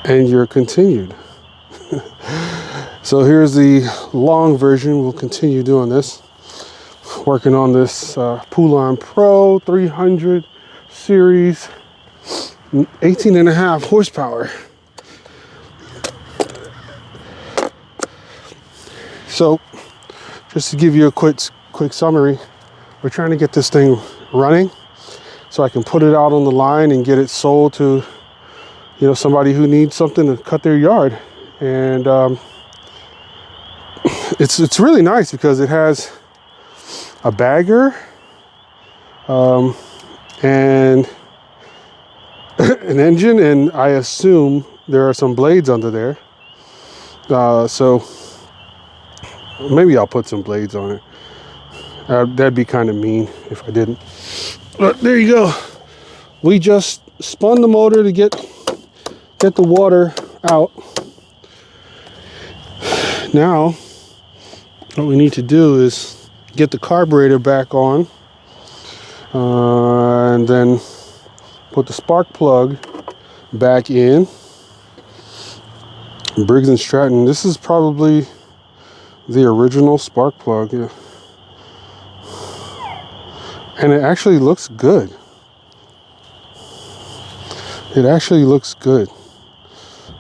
And you're continued. So here's the long version. We'll continue doing this. Working on this Poulan Pro 300 series, 18.5 horsepower. So just to give you a quick summary, we're trying to get this thing running so I can put it out on the line and get it sold to, you know, somebody who needs something to cut their yard. And it's really nice because it has a bagger and an engine, and I assume there are some blades under there. So maybe I'll put some blades on it. That'd be kind of mean if I didn't. But there you go. We just spun the motor to get the water out. Now what we need to do is get the carburetor back on, and then put the spark plug back in. Briggs & Stratton, this is probably the original spark plug, yeah. And it actually looks good. It actually looks good.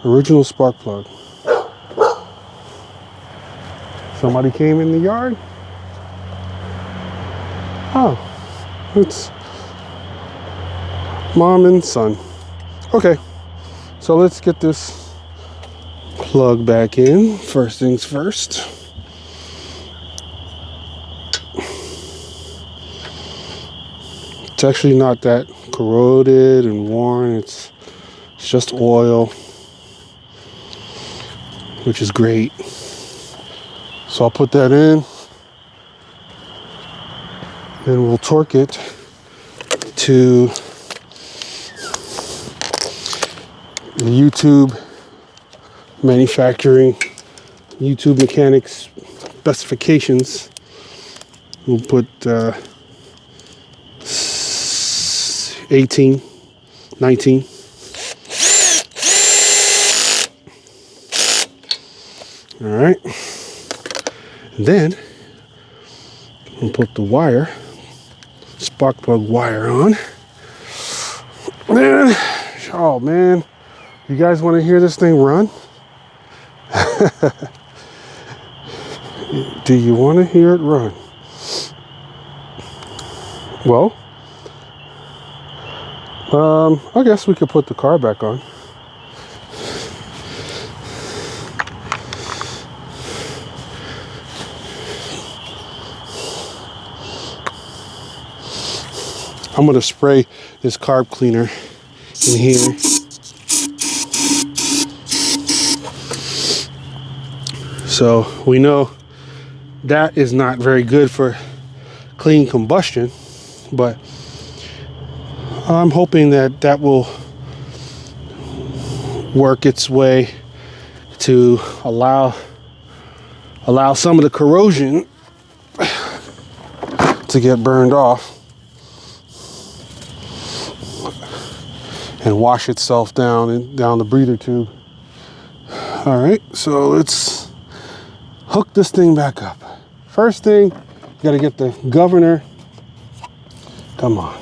Original spark plug. Somebody came in the yard. Oh, it's mom and son. Okay, so let's get this plug back in. First things first. It's actually not that corroded and worn. It's just oil, which is great. So I'll put that in, then we'll torque it to the YouTube manufacturing, YouTube mechanics specifications. We'll put 18, 19. All right. And then we'll put the wire, spark plug wire on. And, oh man, you guys want to hear this thing run? Do you want to hear it run? Well, I guess we could put the car back on. I'm going to spray this carb cleaner in here. So we know that is not very good for clean combustion, but I'm hoping that that will work its way to allow some of the corrosion to get burned off and wash itself down the breather tube. All right, so let's hook this thing back up. First thing, you gotta get the governor. Come on,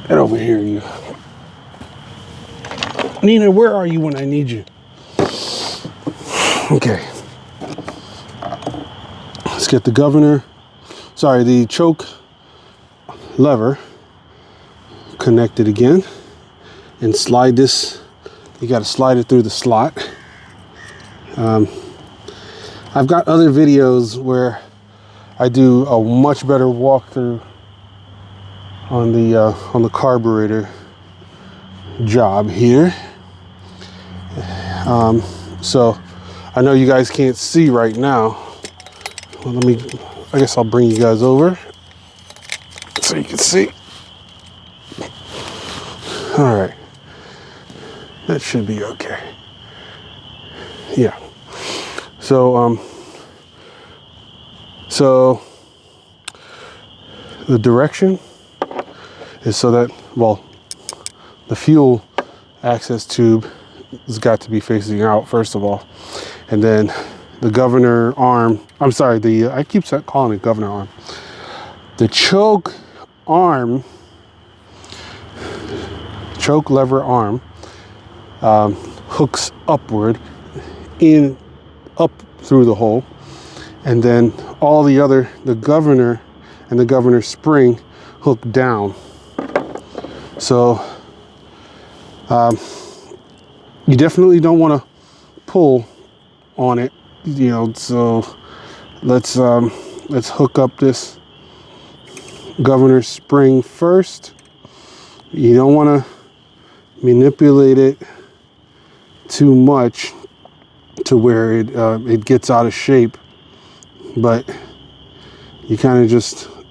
get over here, you. Nina, where are you when I need you? Okay, let's get the the choke lever connected again, and slide this. You got to slide it through the slot. I've got other videos where I do a much better walkthrough on the carburetor job here. So I know you guys can't see right now. Well, I guess I'll bring you guys over so you can see. All right, that should be okay. Yeah. So the direction is so that, well, the fuel access tube has got to be facing out first of all, and then the governor arm, I'm sorry, I keep calling it governor arm. The choke lever arm hooks upward up through the hole, and then all the governor and the governor spring hook down. So you definitely don't want to pull on it, you know. So let's hook up this governor spring first. You don't want to manipulate it too much to where it gets out of shape, but you kind of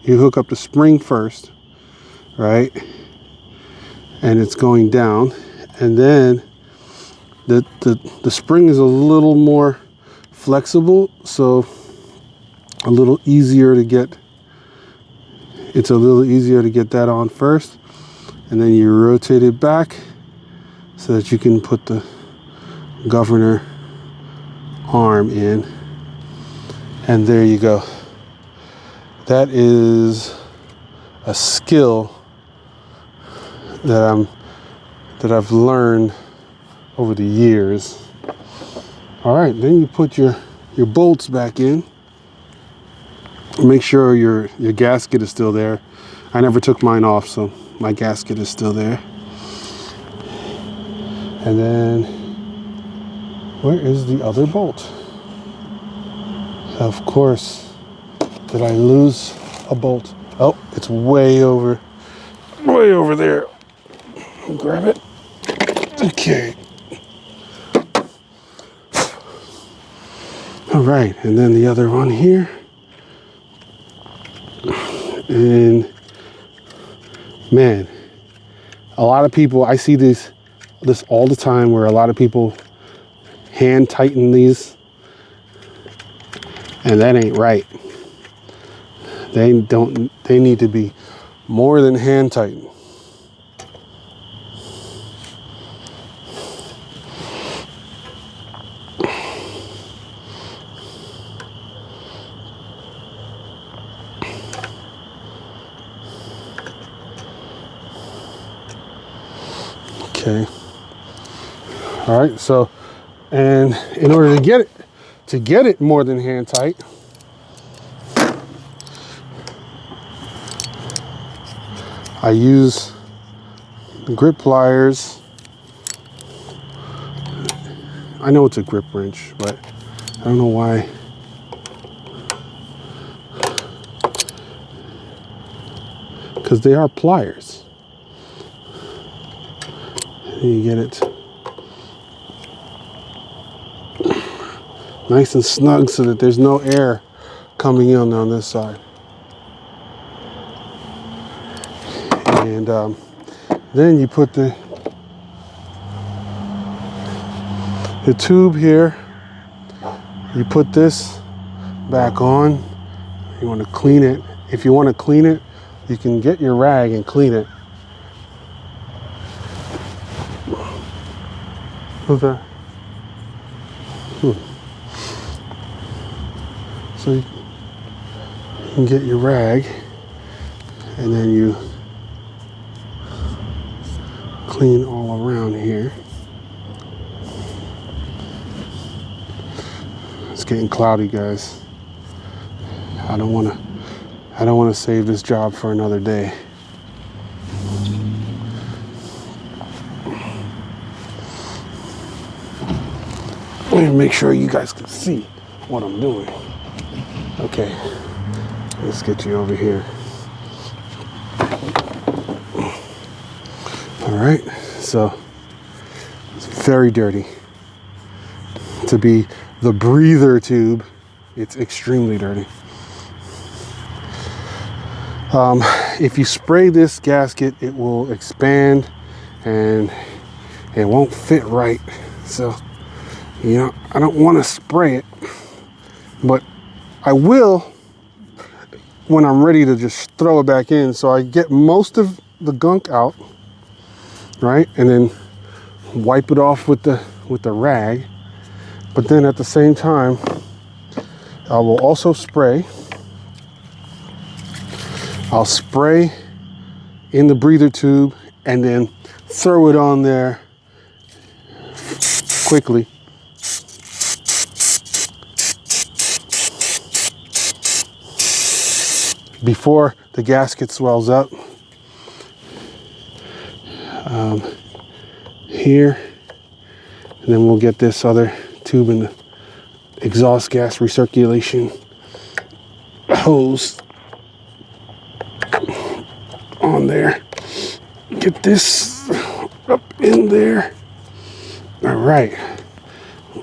you hook up the spring first, right? And it's going down, and then the spring is a little more flexible, so a little easier to get. It's a little easier to get that on first, and then you rotate it back so that you can put the governor arm in, and there you go. That is a skill that I've learned over the years. All right, then you put your bolts back in. Make sure your gasket is still there. I never took mine off, so my gasket is still there. And then, where is the other bolt? Of course, did I lose a bolt? Oh, it's way over there. Grab it. Okay. All right, and then the other one here. And man, a lot of people, I see this all the time, where a lot of people hand tighten these, and that ain't right. They need to be more than hand tightened. Okay. All right. So, and in order to get it more than hand tight, I use the grip pliers. I know it's a grip wrench, but I don't know why. Because they are pliers. You get it nice and snug so that there's no air coming in on this side. And then you put the tube here. You put this back on. You want to clean it. If you want to clean it, you can get your rag and clean it. What's that? So you can get your rag, and then you clean all around here. It's getting cloudy, guys. I don't want to save this job for another day. Let me make sure you guys can see. what I'm doing. Okay, let's get you over here. All right, so it's very dirty. To be the breather tube, it's extremely dirty. If you spray this gasket, it will expand and it won't fit right. So, you know, I don't want to spray it, but I will when I'm ready to just throw it back in. So I get most of the gunk out, right? And then wipe it off with the rag. But then at the same time, I will also spray. I'll spray in the breather tube and then throw it on there quickly. Before the gasket swells up. Here. And then we'll get this other tube in the exhaust gas recirculation hose on there. Get this up in there. All right,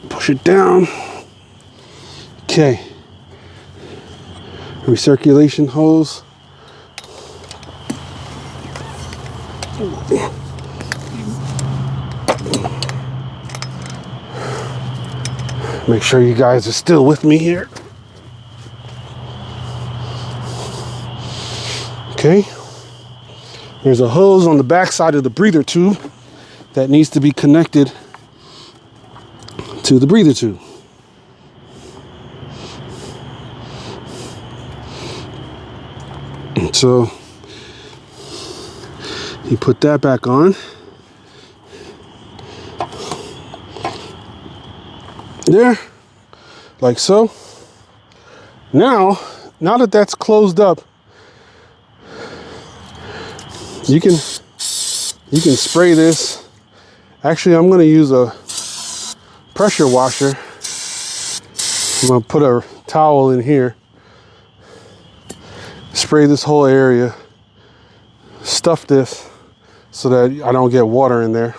push it down. Okay, recirculation hose. Make sure you guys are still with me here. Okay. There's a hose on the back side of the breather tube that needs to be connected to the breather tube. So you put that back on. There, like so. Now that that's closed up, you can spray this. Actually, I'm going to use a pressure washer. I'm going to put a towel in here, spray this whole area, stuff this so that I don't get water in there.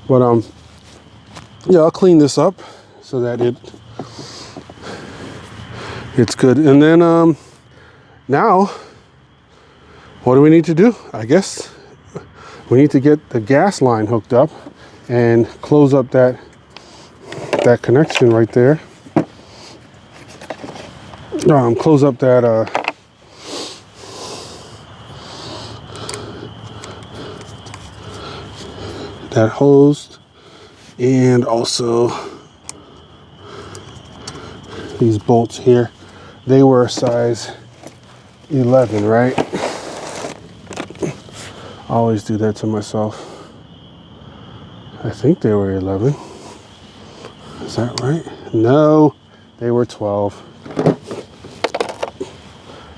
But yeah, I'll clean this up so that it's good. And then now, what do we need to do? I guess we need to get the gas line hooked up and close up that connection right there. Close up that hose. And also these bolts here, they were a size 11, right? I always do that to myself. I think they were 11. Is that right? No, they were 12.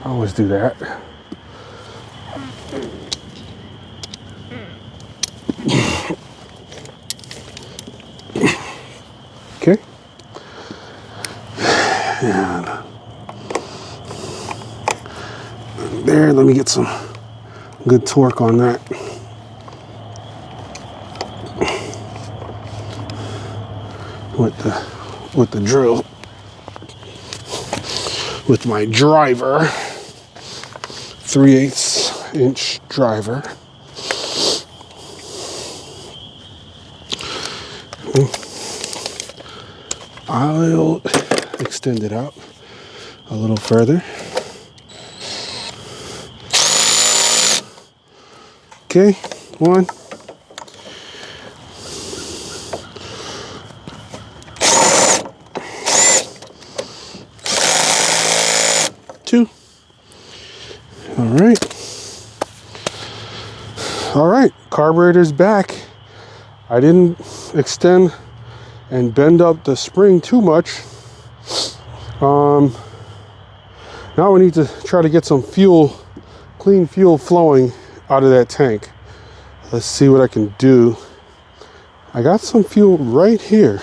I always do that. Okay. And there, let me get some good torque on that. With the drill. With my driver. 3/8 inch driver. I'll extend it out a little further. Okay, 1. 2. All right, carburetor's back. I didn't extend and bend up the spring too much. Now we need to try to get some fuel, clean fuel flowing out of that tank. Let's see what I can do. I got some fuel right here.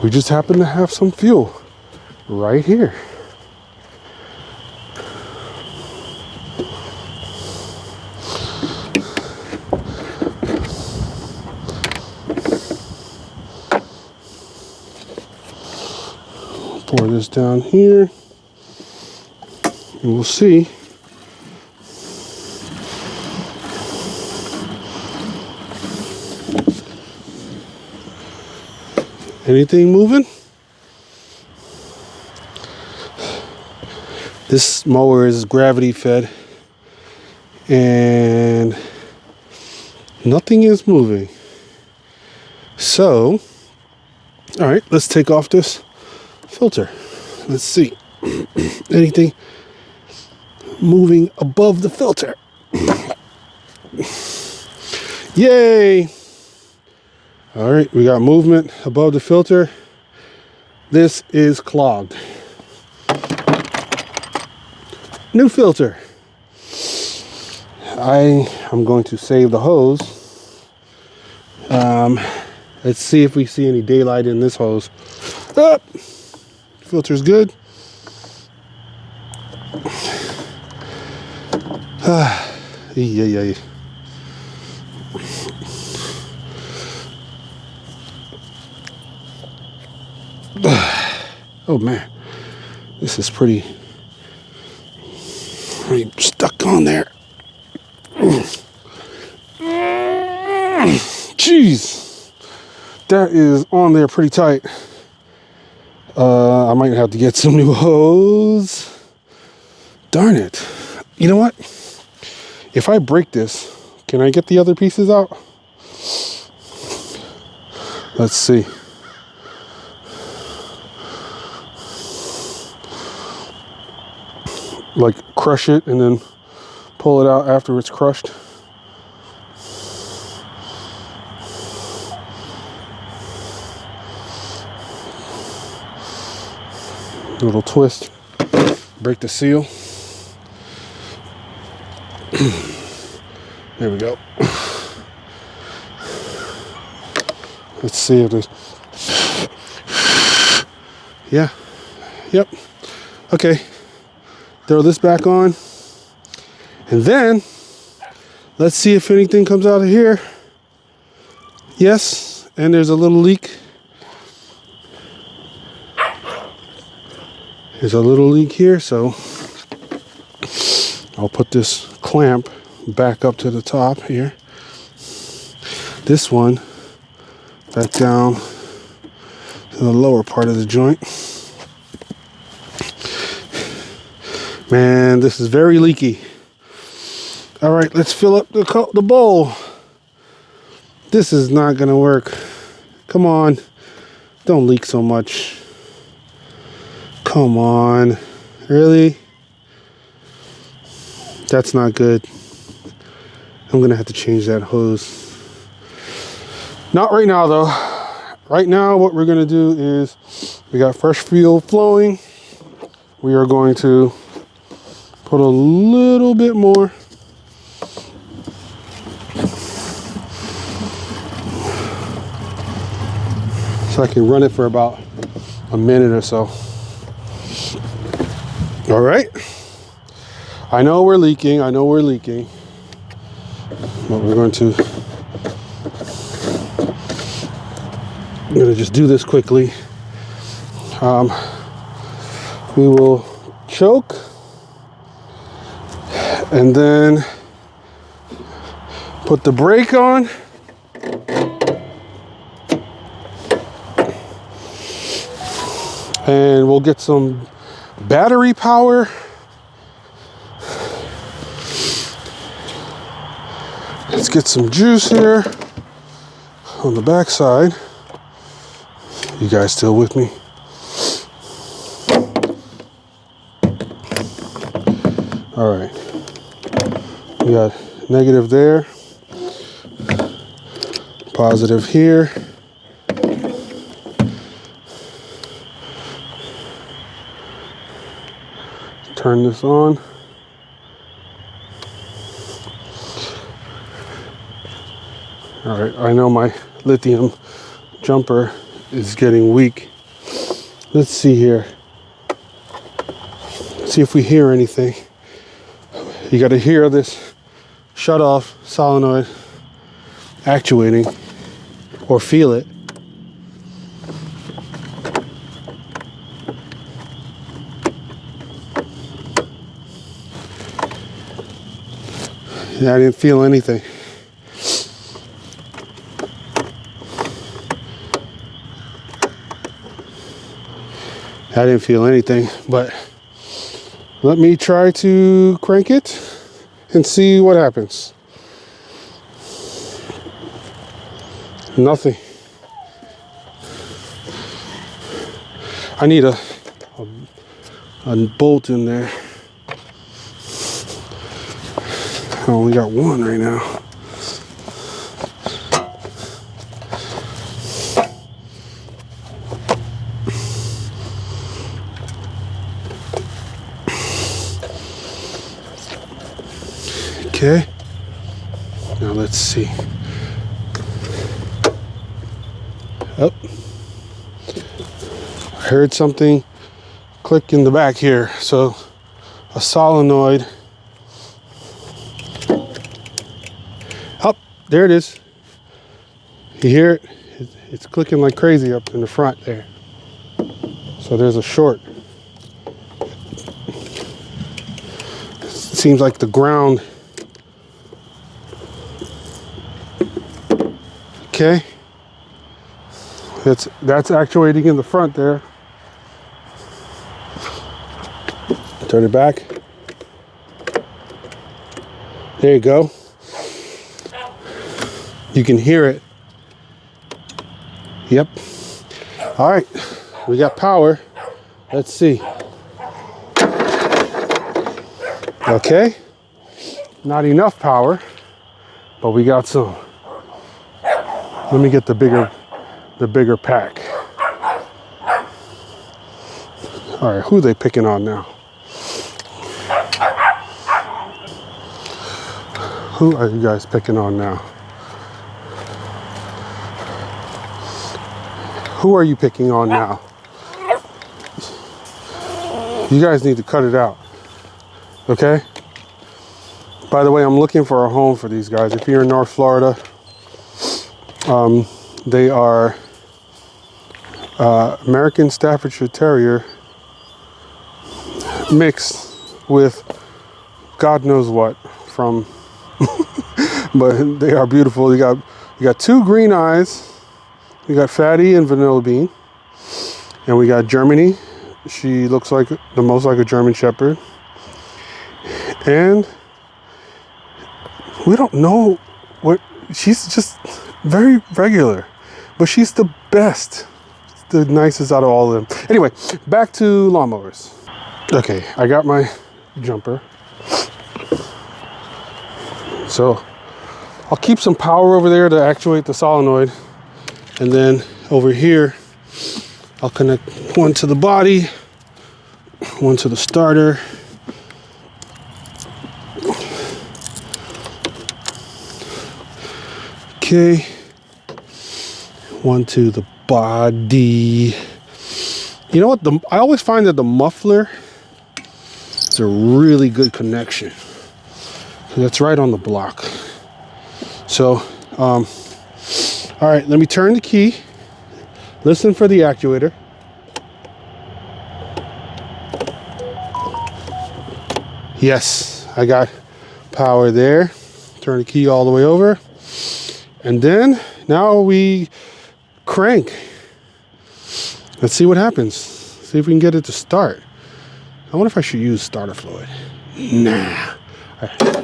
We just happen to have some fuel right here. Pour this down here, and we'll see. Anything moving? This mower is gravity fed, and nothing is moving. So, all right, let's take off this filter. Let's see. Anything moving above the filter? Yay! All right, we got movement above the filter. This is clogged. New filter. I am going to save the hose. Let's see if we see any daylight in this hose. Ah, filter's good. Yeah. Oh man, this is pretty stuck on there. Jeez, that is on there pretty tight. I might have to get some new hose. Darn it. You know what? If I break this, can I get the other pieces out? Let's see. Like crush it and then pull it out after it's crushed. Little twist, break the seal. There we go. Let's see if there's, yeah, yep, okay. Throw this back on, and then let's see if anything comes out of here. Yes, and there's a little leak. There's a little leak here, so I'll put this clamp back up to the top here. This one back down to the lower part of the joint. Man, this is very leaky. All right, let's fill up the bowl. This is not gonna work. Come on, don't leak so much. Come on, really? That's not good. I'm gonna have to change that hose. Not right now though. Right now what we're gonna do is, we got fresh fuel flowing. We are going to put a little bit more. So I can run it for about a minute or so. All right. I know we're leaking. But we're going to, I'm going to just do this quickly. We will choke and then put the brake on. And we'll get some battery power. Let's get some juice here on the back side. You guys still with me? All right. We got negative there, positive here. Turn this on. All right, I know my lithium jumper is getting weak. Let's see here. See if we hear anything. You got to hear this shut off solenoid actuating or feel it. Yeah, I didn't feel anything. I didn't feel anything, but let me try to crank it and see what happens. Nothing. I need a bolt in there. I only got one right now. Okay. Now let's see. Oh. I heard something click in the back here. So a solenoid. Up, there it is. You hear it? It's clicking like crazy up in the front there. So there's a short. Seems like the ground. Okay. That's actuating in the front there. Turn it back. There you go. You can hear it. Yep. All right, we got power. Let's see. Okay, not enough power, but we got some. Let me get the bigger pack. All right, who are they picking on now? Who are you guys picking on now? Who are you picking on now? You guys need to cut it out, okay? By the way, I'm looking for a home for these guys. If you're in North Florida, they are American Staffordshire Terrier mixed with God knows what from, but they are beautiful. You got two green eyes. We got Fatty and Vanilla Bean, and we got Germany. She looks like the most like a German Shepherd, and we don't know what she's just very regular, but she's the best, the nicest out of all of them. Anyway, back to lawnmowers. Okay, I got my jumper, so I'll keep some power over there to actuate the solenoid. And then over here, I'll connect one to the body, one to the starter. Okay, one to the body. You know what? I always find that the muffler is a really good connection. That's right on the block. So, all right, let me turn the key. Listen for the actuator. Yes, I got power there. Turn the key all the way over. And then now we crank. Let's see what happens. See if we can get it to start. I wonder if I should use starter fluid. Nah. All right.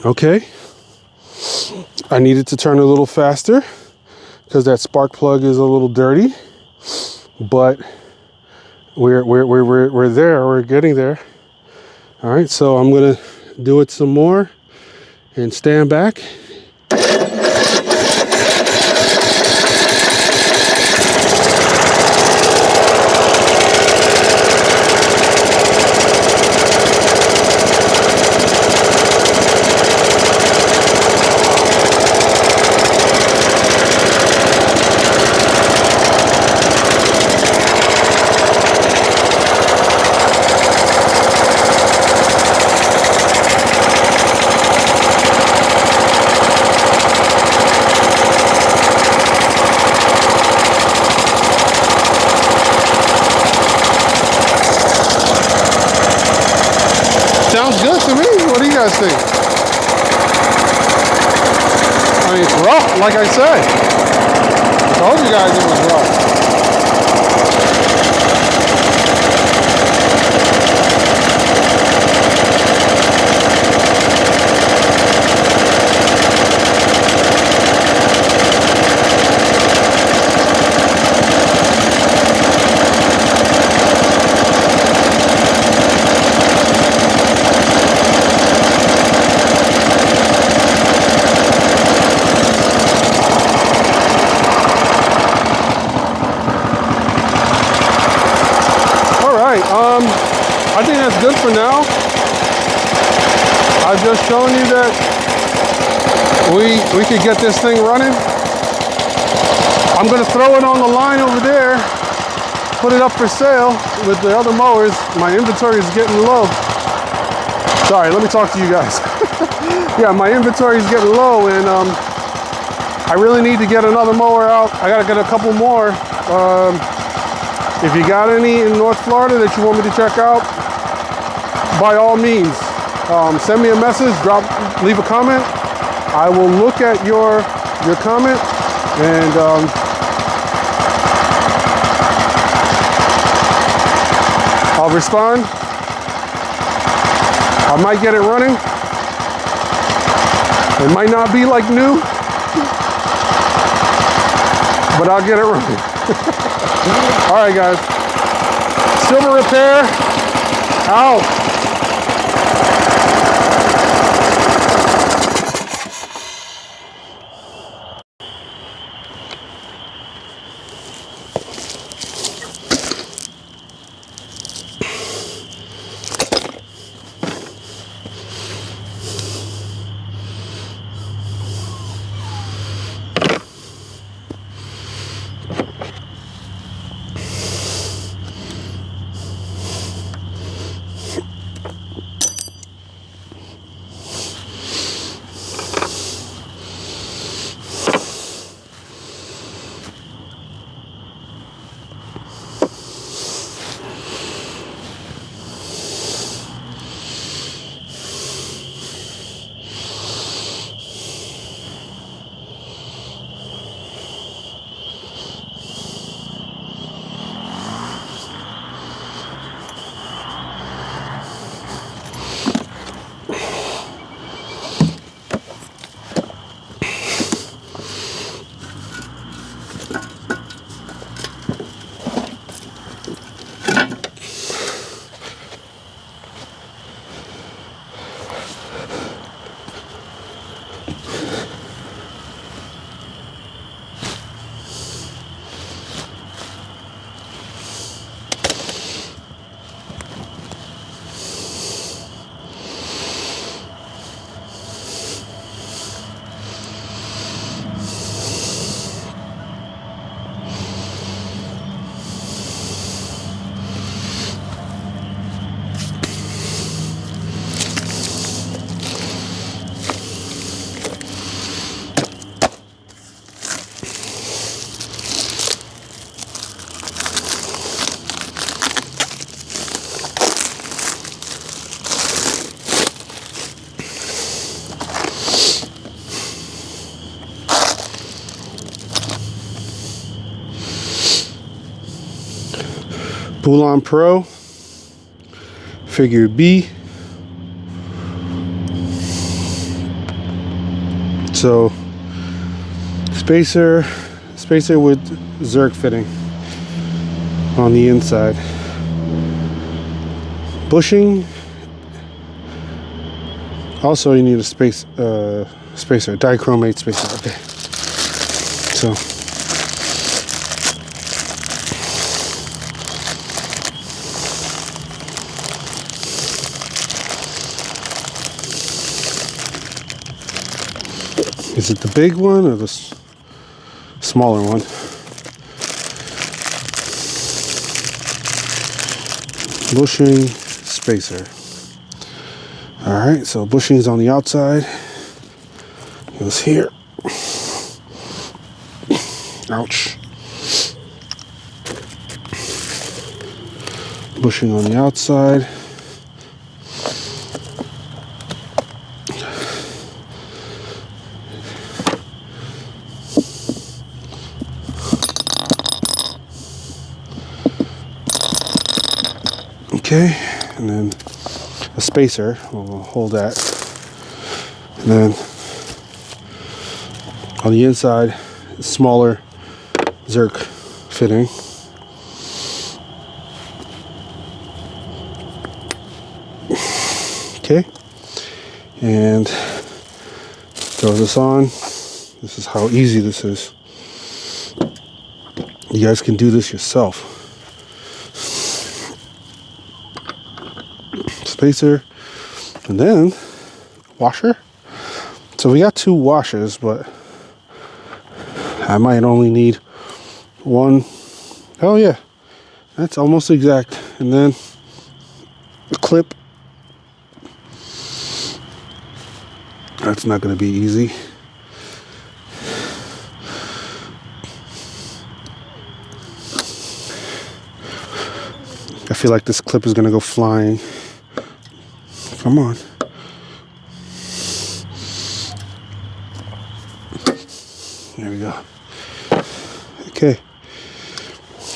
Okay, I needed to turn a little faster because that spark plug is a little dirty, but we're there. We're getting there. All right, so I'm gonna do it some more and stand back. sounds good to me. What do you guys think? I mean, it's rough, like I said. I told you guys it was rough. I think that's good for now. I've just shown you that we could get this thing running. I'm gonna throw it on the line over there, put it up for sale with the other mowers. My inventory is getting low. Sorry, let me talk to you guys. Yeah, my inventory is getting low, and I really need to get another mower out. I gotta get a couple more. If you got any in North Florida that you want me to check out, by all means, send me a message, leave a comment. I will look at your comment, and I'll respond. I might get it running. It might not be like new, but I'll get it running. All right, guys. Silver Repair out. Poulan Pro, figure B. So spacer with Zerk fitting on the inside. Bushing. Also, you need a spacer, dichromate spacer. Okay. So. Is it the big one or the smaller one? Bushing spacer. All right, so bushing's on the outside. Goes here. Ouch. Bushing on the outside. Okay, and then a spacer, we'll hold that. And then on the inside, smaller Zerk fitting. Okay, and throw this on. This is how easy this is. You guys can do this yourself. Spacer, and then washer. So we got 2 washers, but I might only need 1. Oh yeah, that's almost exact. And then the clip. That's not going to be easy. I feel like this clip is going to go flying. Come on. There we go. Okay.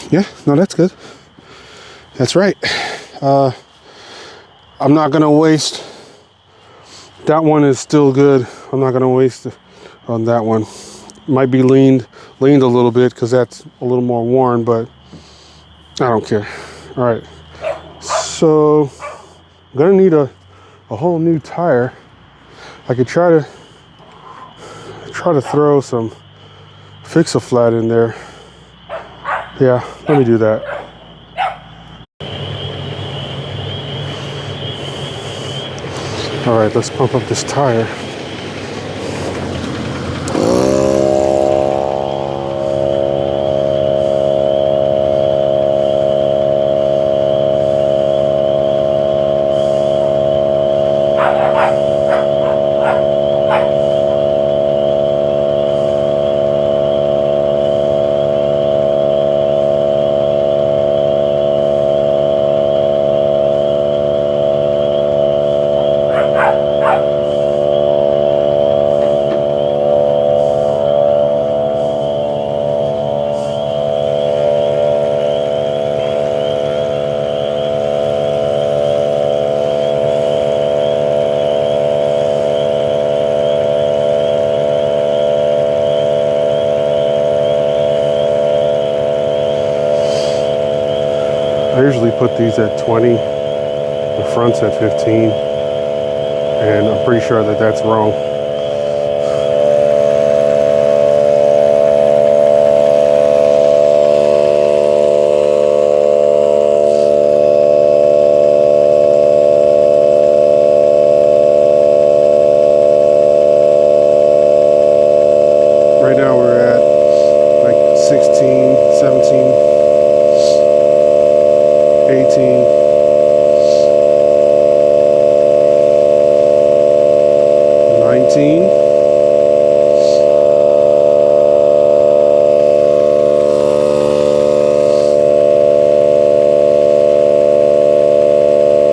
Yeah, no, that's good. That's right. I'm not going to waste. That one is still good. I'm not going to waste it on that one. Might be leaned a little bit because that's a little more worn, but I don't care. All right. So I'm going to need a whole new tire. I could try to throw some Fix-A-Flat in there. Yeah, let me do that. All right, let's pump up this tire. I usually put these at 20, the front's at 15, and I'm pretty sure that that's wrong. Right now we're at like 16, 17, 18, 19,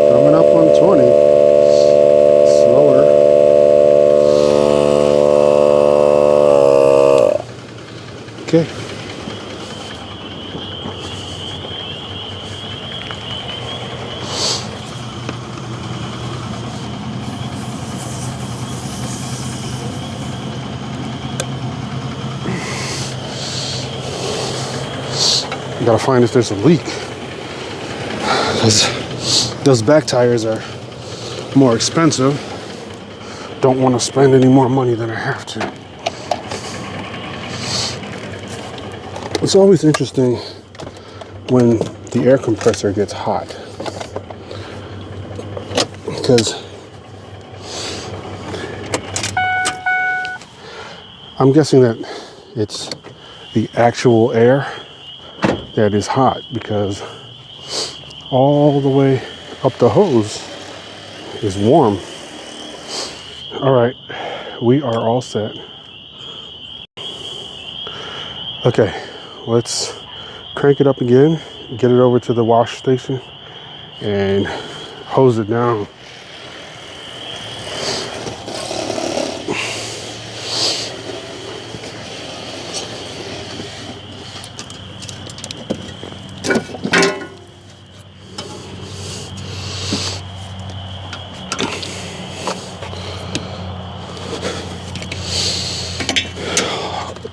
coming up on 20, slower. Okay. Gotta find if there's a leak. Those back tires are more expensive. Don't want to spend any more money than I have to. It's always interesting when the air compressor gets hot, because I'm guessing that it's the actual air that is hot, because all the way up the hose is warm. All right, we are all set. Okay, let's crank it up again, get it over to the wash station, and hose it down.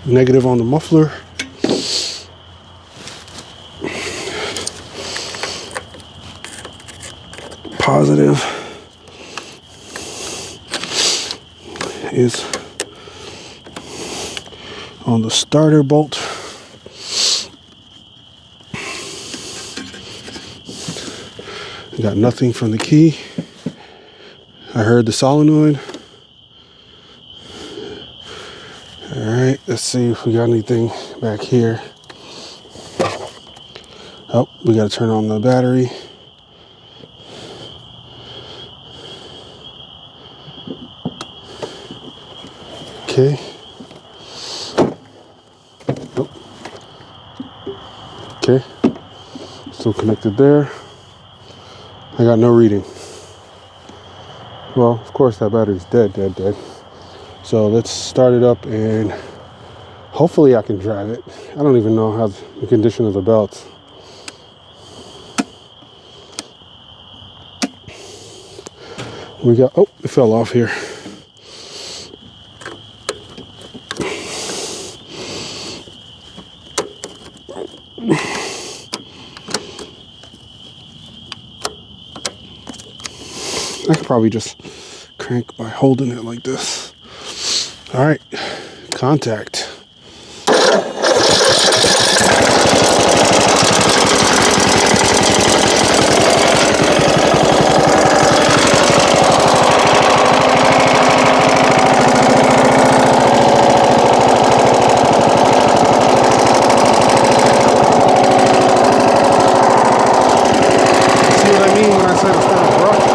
Negative on the muffler. Positive is on the starter bolt. Got nothing from the key. I heard the solenoid. All right, let's see if we got anything back here. Oh, we got to turn on the battery. Okay. Oh. Okay. Still connected there. I got no reading. Well, of course that battery's dead. So let's start it up and hopefully I can drive it. I don't even know how the condition of the belts. We got, oh, it fell off here. I could probably just crank by holding it like this. All right, contact. See what I mean when I said it's kind of rough?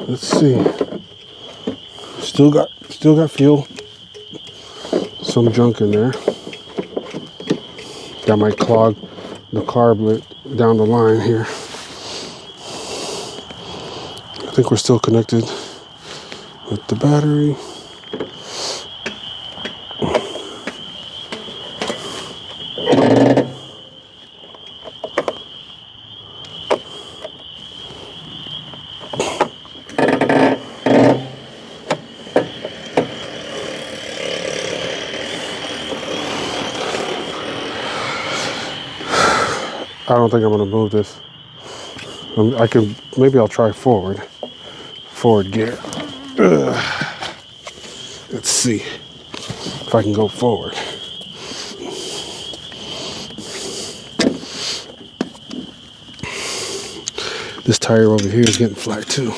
Let's see. Still got fuel. Some junk in there. That might clog the carb down the line here. I think we're still connected with the battery. I don't think I'm gonna move this. Maybe I'll try forward gear. Let's see if I can go forward. This tire over here is getting flat too.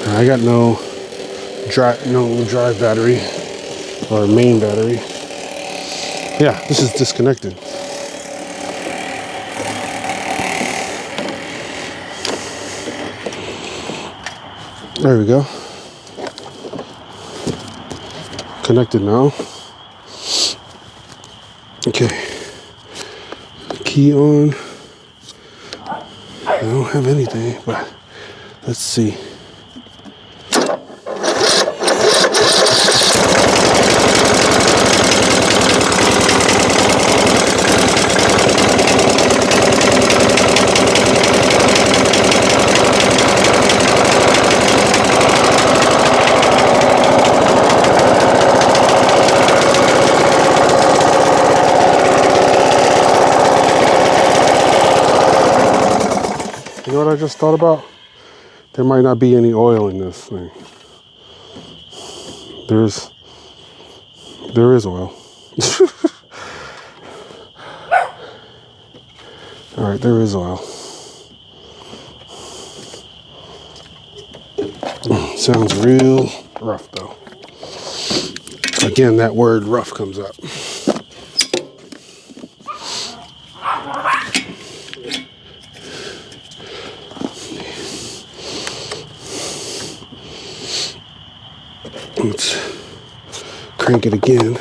I got no drive battery or main battery. Yeah, this is disconnected. There we go. Connected now. Okay. Key on. I don't have anything, but let's see. You know what I just thought about? There might not be any oil in this thing. There is oil. All right, there is oil. Sounds real rough though. Again, that word rough comes up. Let's crank it again.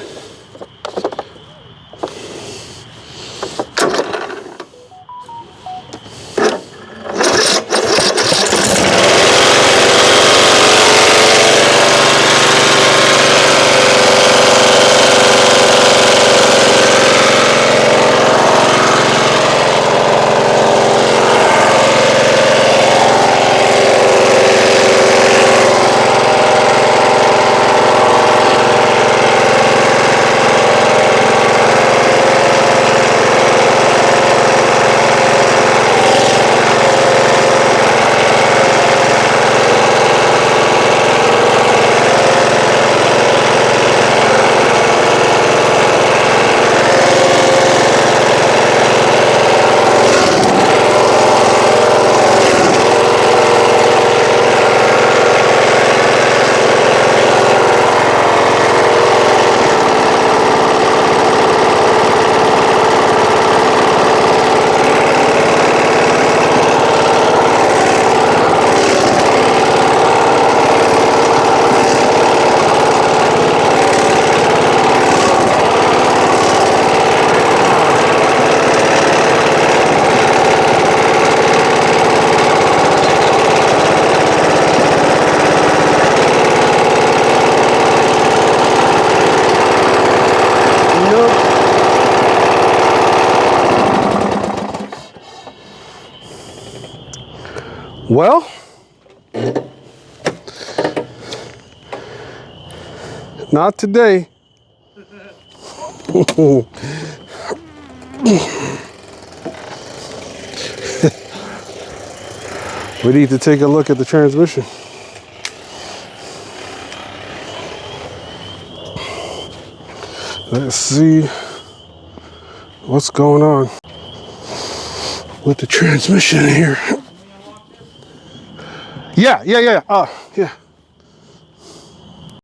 Well, not today. We need to take a look at the transmission. Let's see what's going on with the transmission here. Yeah. Yeah.